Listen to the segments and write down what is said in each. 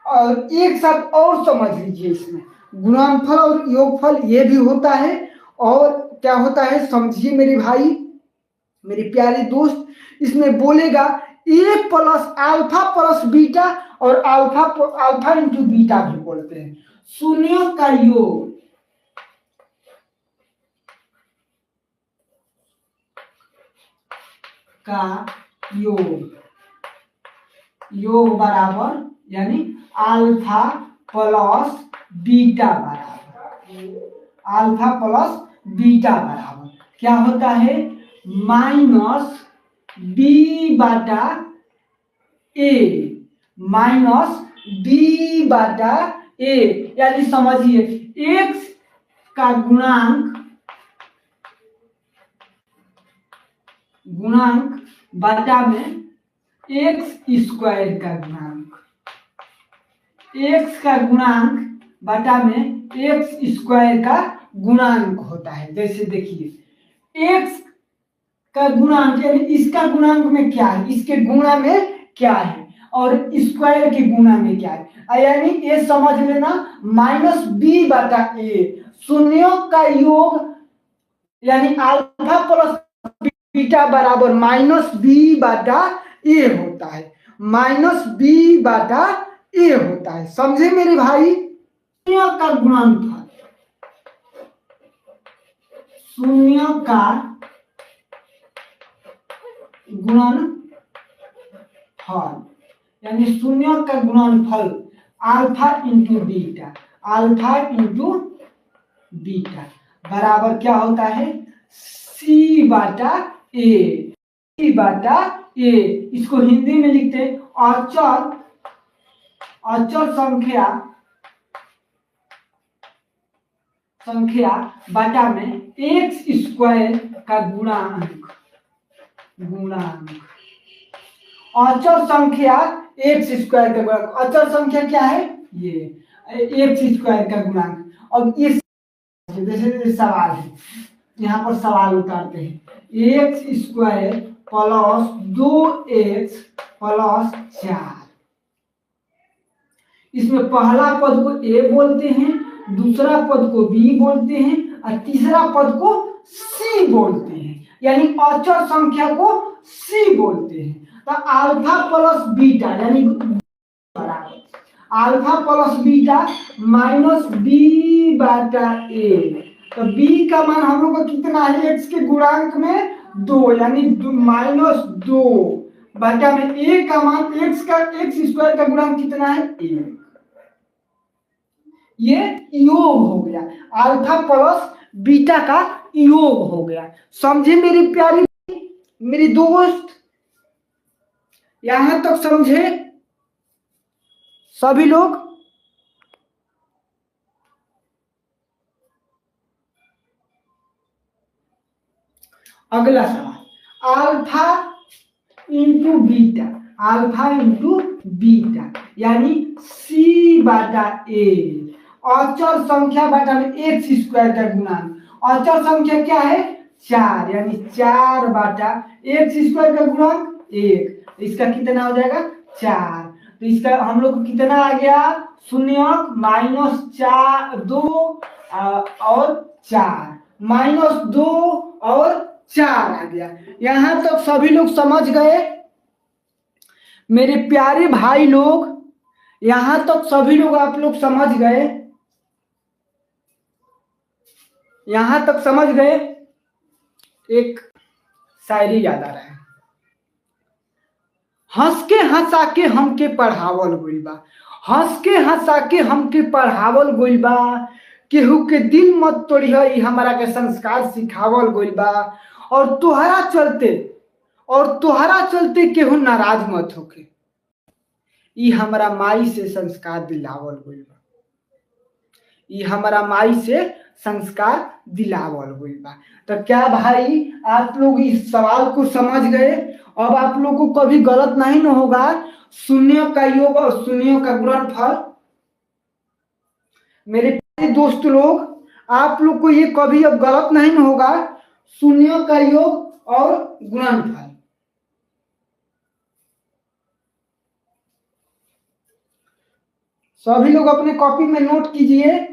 और एक शब्द और समझ लीजिए, इसमें गुणनफल और योगफल ये भी होता है। और क्या होता है समझिए मेरे भाई, मेरे प्यारे दोस्त, इसमें बोलेगा ए प्लस अल्फा प्लस बीटा, और अल्फा इंटू बीटा भी बोलते हैं। शून्यों का योग, योग बराबर यानी अल्फा प्लस बीटा बराबर क्या होता है, माइनस बी बाटा ए, यानी समझिए एक्स का गुणांक बटा में एक्स स्क्वायर का गुणांक बटा में एक्स स्क्वायर का गुणांक होता है। जैसे देखिए एक्स का गुणांक यानी इसका गुणांक में क्या है, इसके गुणा में क्या है, और स्क्वायर के गुणा में क्या है, यानी ये समझ लेना माइनस बी बटा ए। शून्यों का योग यानी अल्फा प्लस बीटा बराबर माइनस बी बटा ए होता है, माइनस बी बटा ए होता है। समझे मेरे भाई? शून्य का गुणनफल, शून्य का गुणनफल यानी शून्य का गुणनफल अल्फा इंटू बीटा बराबर क्या होता है, सी बाटा ए। इसको हिंदी में लिखते हैं अचर संख्या बटा में एक्स स्क्वायर का गुणांक। अचर संख्या एक्स स्क्वायर का गुणांक, अचर संख्या क्या है, ये एक्स स्क्वायर का गुणांक। अब इस जैसे सवाल है, यहाँ पर सवाल उतारते हैं, x square plus 2x plus 4। इसमें पहला पद को a बोलते हैं, दूसरा पद को b बोलते हैं, और तीसरा पद को c बोलते हैं, यानी अचर संख्या को c बोलते हैं। तो अल्फा प्लस बीटा यानी alpha plus beta minus B बाटा ए। तो b का मान हम लोग को कितना है, x के गुणांक में 2 यानी माइनस 2 बटा में a का मान एक्स स्क्वायर का गुणांक कितना है, 1। ये योग हो गया, अल्फा प्लस बीटा का योग हो गया। समझे मेरी प्यारी मेरी दोस्त? यहां तक समझे सभी लोग? अगला सवाल, अल्फा इंटू बीटा यानी सी बाटा ए। अचर संख्या बटा में एक्स स्क्वायर का गुणांक। अचर संख्या क्या है, 4 यानी 4 बाटा एक्स स्क्वायर का गुणांक 1। इसका कितना हो जाएगा, 4। तो इसका हम लोग को कितना आ गया, शून्य माइनस 2 और 4, माइनस 2 और 4 आ गया। यहां तक सभी लोग समझ गए मेरे प्यारे भाई लोग? यहां तक सभी लोग आप लोग समझ गए? यहां तक समझ गए? एक शायरी याद आ रहा है, हंस के हंसा के हमके पढ़ावल गइल बा, हंस के हंसा के हमके पढ़ावल गइल बा, केहू के दिल मत तोड़िया, ई हमारा के संस्कार सिखावल गइल बा। और तोहरा चलते केहू नाराज मत होके, ई हमारा माई से संस्कार दिलावल गइल बा, ई हमारा माई से संस्कार दिलावल गइल बा। तो क्या भाई आप लोग इस सवाल को समझ गए? अब आप लोग को कभी गलत नहीं न होगा, शून्य का योग और शून्य का गुणनफल। मेरे प्यारे दोस्त लोग, आप लोग को ये कभी अब गलत नहीं न होगा, शून्य का योग और गुणनफल। सभी लोग अपने कॉपी में नोट कीजिए।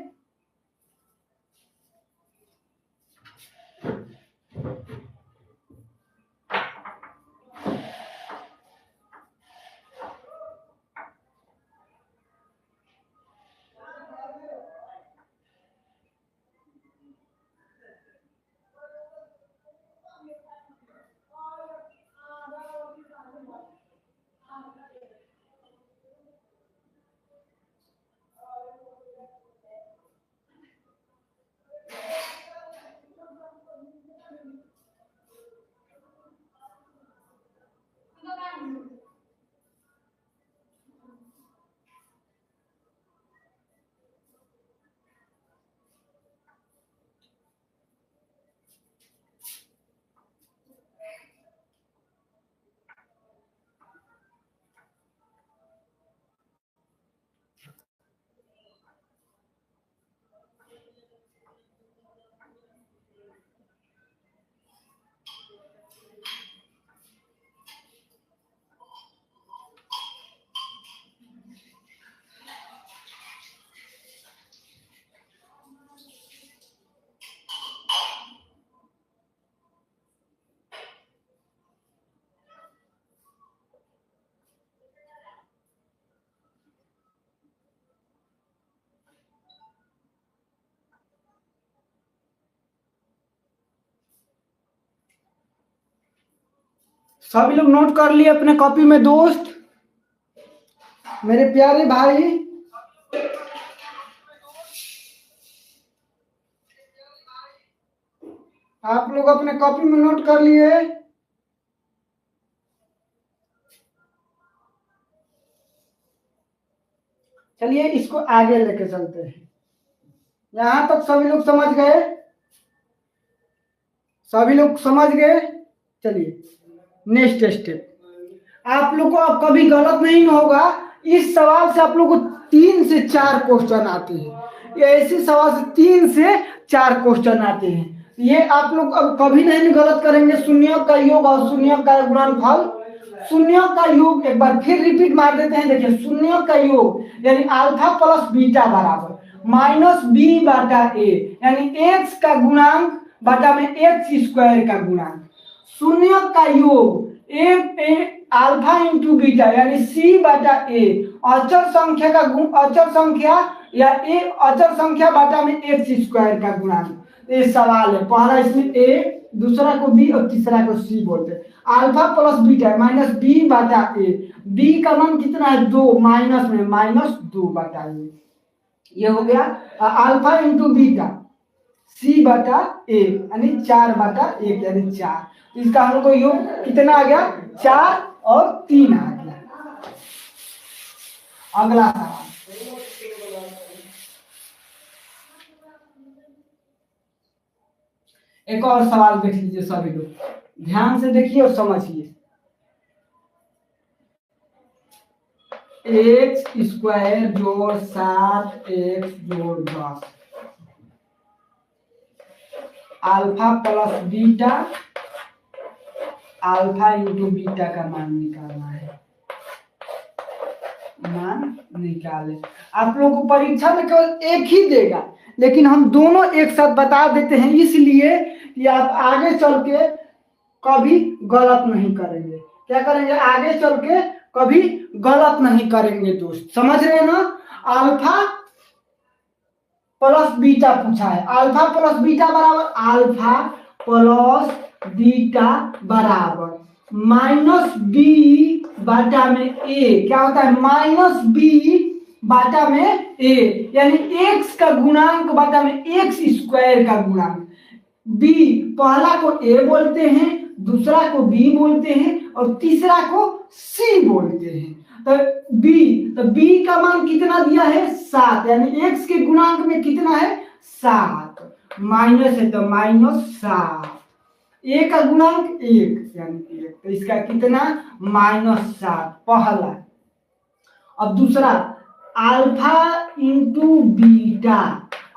सभी लोग नोट कर लिए अपने कॉपी में दोस्त, मेरे प्यारे भाई। आप लोग अपने कॉपी में नोट कर लिए? चलिए इसको आगे लेके चलते हैं। यहां तक सभी लोग समझ गए? सभी लोग समझ गए? चलिए नेक्स्ट स्टेप। आप लोग को अब कभी गलत नहीं होगा। इस सवाल से आप लोग को 3 से 4 क्वेश्चन आते हैं। ऐसे सवाल से 3 से 4 क्वेश्चन आते हैं। ये आप लोग अब कभी नहीं गलत करेंगे। शून्य का योग और शून्य का गुणनफल। शून्य का योग एक बार फिर रिपीट मार देते हैं। देखिए शून्य का योग यानी अल्फा प्लस बीटा बराबर माइनस बी बटा ए, यानी एक्स का गुणांक बटा में एक्स स्क्वायर का गुणांक। शून्य का योग ए अल्फा इंटू बीटा यानी सी बटा ए, अचर संख्या का अचर संख्या या ए अचर संख्या बटा में एक्स स्क्वायर का गुणांक। ये सवाल है। पहला इसमें ए, दूसरा को बी और तीसरा को सी बोलते हैं। Alpha plus beta minus B बटा ए, बी का मान कितना है 2, माइनस में माइनस 2 बटा ए। ये हो गया अल्फा इंटू बीटा सी बटा ए यानी 4 बटा 1 यानी 4। तो इसका हम लोग को योग कितना आ गया 4 और 3 आ गया। अगला सवाल, एक और सवाल देख लीजिए सभी लोग, ध्यान से देखिए और समझिए। एक्स स्क्वायर जोड़ 7x जोड़ 10 alpha plus beta, alpha into beta का मान निकालना है। मान निकाले। आप लोगों को परीक्षा में केवल एक ही देगा, लेकिन हम दोनों एक साथ बता देते हैं इसलिए कि आप आगे चल के कभी गलत नहीं करेंगे। क्या करेंगे? आगे चल के कभी गलत नहीं करेंगे दोस्त। समझ रहे हैं ना? अल्फा प्लस बीटा पूछा है। अल्फा प्लस बीटा बराबर अल्फा प्लस बीटा बराबर माइनस बी बटा में ए। क्या होता है? माइनस बी बटा में ए, यानी एक्स का गुणांक बटा में एक्स स्क्वायर का गुणांक। बी पहला को ए बोलते हैं, दूसरा को बी बोलते हैं और तीसरा को सी बोलते हैं। तो बी का मान कितना दिया है 7, यानी एक्स के गुणांक में कितना है 7, माइनस है तो माइनस 7। ए का गुणांक 1 यानी 1, तो इसका कितना -7 पहला। अब दूसरा alpha into beta,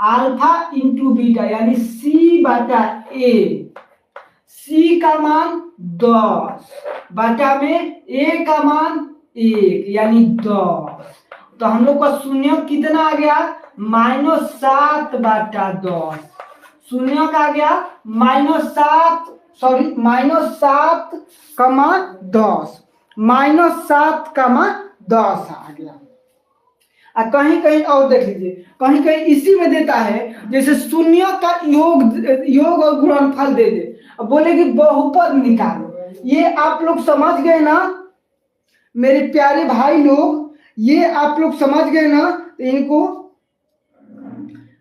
alpha into beta यानी सी बटा ए, सी का मान 10 बटा में ए का मान 1 यानी 10। तो हम लोग का शून्य कितना आ गया, -7/10। शून्य का आ गया -7, सॉरी -7,10, -7,10 आ गया। कहीं कहीं और देख लीजिए, कहीं कहीं इसी में देता है, जैसे शून्य का योग और गुणनफल दे दे, अब बोले कि बहुपद निकालो। ये आप लोग समझ गए ना मेरे प्यारे भाई लोग, ये आप लोग समझ गए ना? तो इनको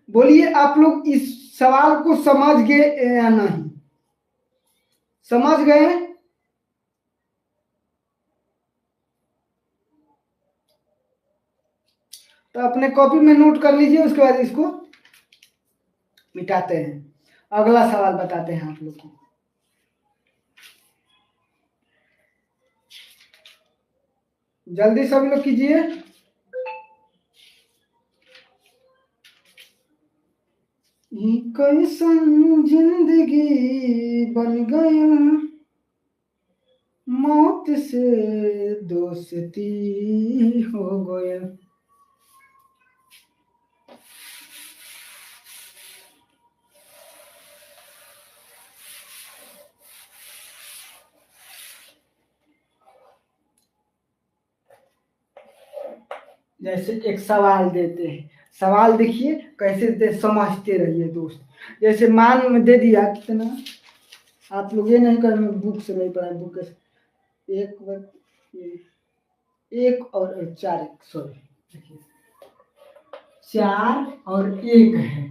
बोलिए, आप लोग इस सवाल को समझ गए या नहीं? समझ गए? तो अपने कॉपी में नोट कर लीजिए, उसके बाद इसको मिटाते हैं, अगला सवाल बताते हैं आप लोग को। जल्दी सभी लोग कीजिए। कैसन जिंदगी बन गया, मौत से दोस्ती हो गया। जैसे एक सवाल देते हैं, सवाल देखिए कैसे देते, समझते रहिए दोस्त। जैसे मान में दे दिया कितना, आप लोग ये नहीं कर, बुक से नहीं पढ़ा, बुक से एक और 4, सॉरी देखिए 4 और 1 है,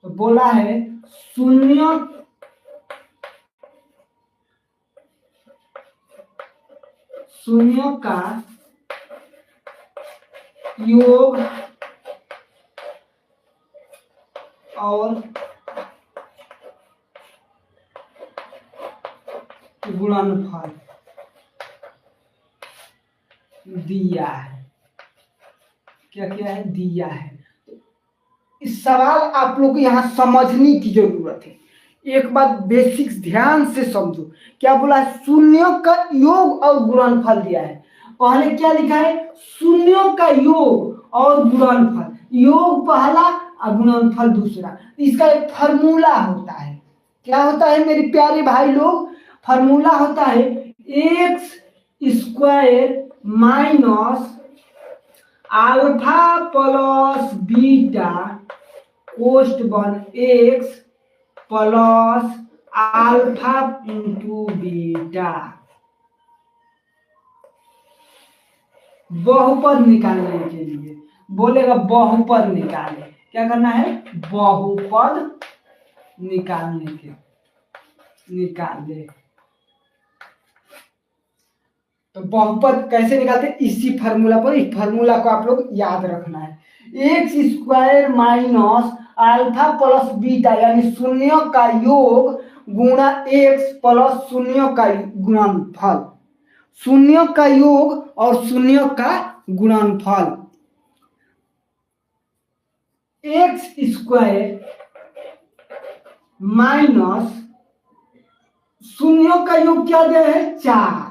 तो बोला है शून्य का योग और गुणनफल दिया है। क्या क्या है, दिया है। इस सवाल आप लोग को यहाँ समझने की जरूरत है। एक बात बेसिक्स ध्यान से समझो, क्या बोला, शून्यों का योग और गुणनफल दिया है। पहले क्या लिखा है, शून्यों का योग और गुणनफल, योग पहला और गुणनफल दूसरा। इसका एक फार्मूला होता है। क्या होता है मेरे प्यारे भाई लोग, फार्मूला होता है x² minus alpha plus beta कोष्ट बन x plus alpha into beta. बहुपद निकालने के लिए बोलेगा, बहुपद निकाले, क्या करना है, बहुपद निकालने के निकाले। तो बहुपद कैसे निकालते हैं, इसी फार्मूला पर, इस फार्मूला को आप लोग याद रखना है। x² minus alpha plus beta, यानी शून्य का योग गुणा x प्लस शून्य का गुणनफल, शून्य का योग और शून्य का गुणनफल। x² माइनस शून्य का योग क्या दिया है, 4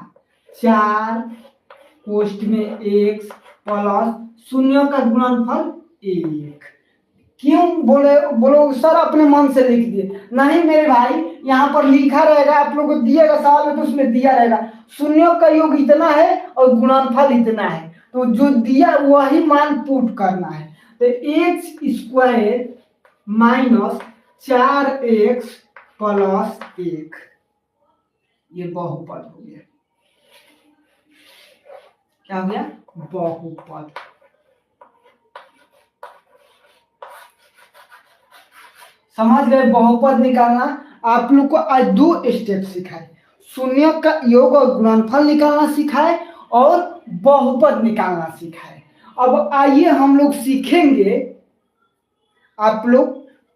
कोष्ट में x प्लस शून्य का गुणनफल 1। क्यों बोलो सर अपने मन से लिख दिए? नहीं मेरे भाई, यहाँ पर लिखा रहेगा, आप लोगों को दिएगा सवाल में तो उसमें दिया रहेगा शून्य का योग इतना है और गुणनफल इतना है, तो जो दिया वही मान पुट करना है। तो x² माइनस 4x प्लस 1, ये बहुपद हो गया। क्या हो गया, बहुपद। समझ गए? बहुपद निकालना आप लोग को आज 2 स्टेप सिखाए, शून्य का योग और गुणनफल निकालना सिखाए और बहुपद निकालना सिखाए। अब आइए हम लोग सीखेंगे आप लोग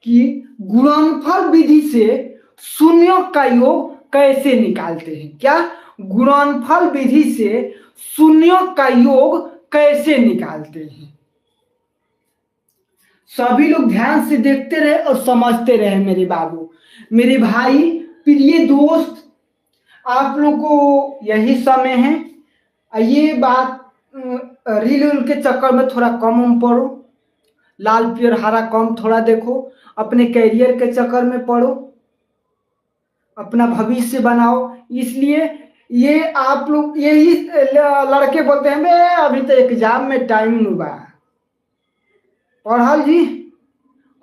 कि गुणनफल विधि से शून्य का योग कैसे निकालते हैं। क्या, गुणनफल विधि से शून्य का योग कैसे निकालते हैं। सभी लोग ध्यान से देखते रहे और समझते रहे मेरे बाबू, मेरे भाई, प्रिय दोस्त। आप लोग को यही समय है, ये बात रील उल के चक्कर में थोड़ा कम उम पढ़ो, लाल पियर हरा कम थोड़ा देखो, अपने कैरियर के चक्कर में पढ़ो, अपना भविष्य बनाओ। इसलिए ये आप लोग यही लड़के बोलते हैं बे अभी तो एग्जाम में टाइम नहीं बा पढ़ल जी।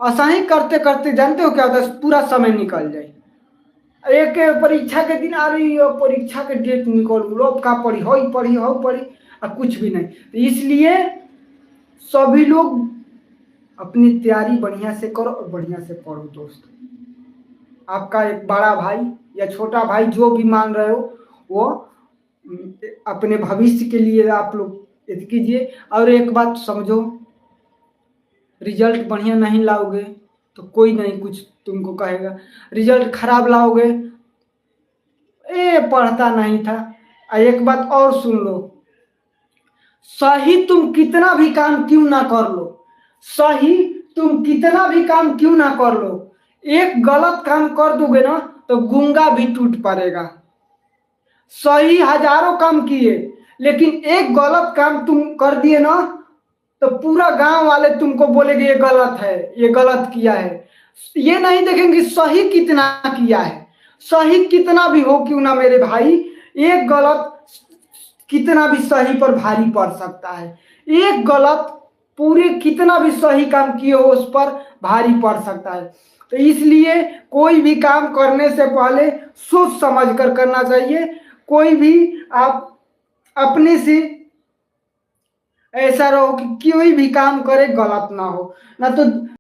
ऐसा ही करते करते जानते हो क्या होता है, पूरा समय निकल जाए। एक परीक्षा के दिन आ रही है, परीक्षा के डेट निकल लोग का पढ़ी हो पढ़ी और कुछ भी नहीं। तो इसलिए सभी लोग अपनी तैयारी बढ़िया से करो और बढ़िया से पढ़ो दोस्त। आपका एक बड़ा भाई या छोटा भाई जो भी मान रहे हो वो अपने भविष्य के लिए आप लोग ये कीजिए। और एक बात समझो, रिजल्ट बढ़िया नहीं लाओगे तो कोई नहीं कुछ तुमको कहेगा, रिजल्ट खराब लाओगे पढ़ता नहीं था। एक बात और सुन लो, सही तुम कितना भी काम क्यों ना कर लो, सही तुम कितना भी काम क्यों ना कर लो, एक गलत काम कर दोगे ना तो गूंगा भी टूट पड़ेगा। सही हजारों काम किए लेकिन एक गलत काम तुम कर दिए ना तो पूरा गांव वाले तुमको बोलेंगे ये गलत है, ये गलत किया है। ये नहीं देखेंगे सही कितना किया है। सही कितना भी हो क्यों ना मेरे भाई, एक गलत कितना भी सही पर भारी पड़ सकता है। एक गलत पूरे कितना भी सही काम किए हो उस पर भारी पड़ सकता है। तो इसलिए कोई भी काम करने से पहले सोच समझ कर करना चाहिए। कोई भी आप अपने से ऐसा रहो कि कोई भी काम करे गलत ना हो, ना तो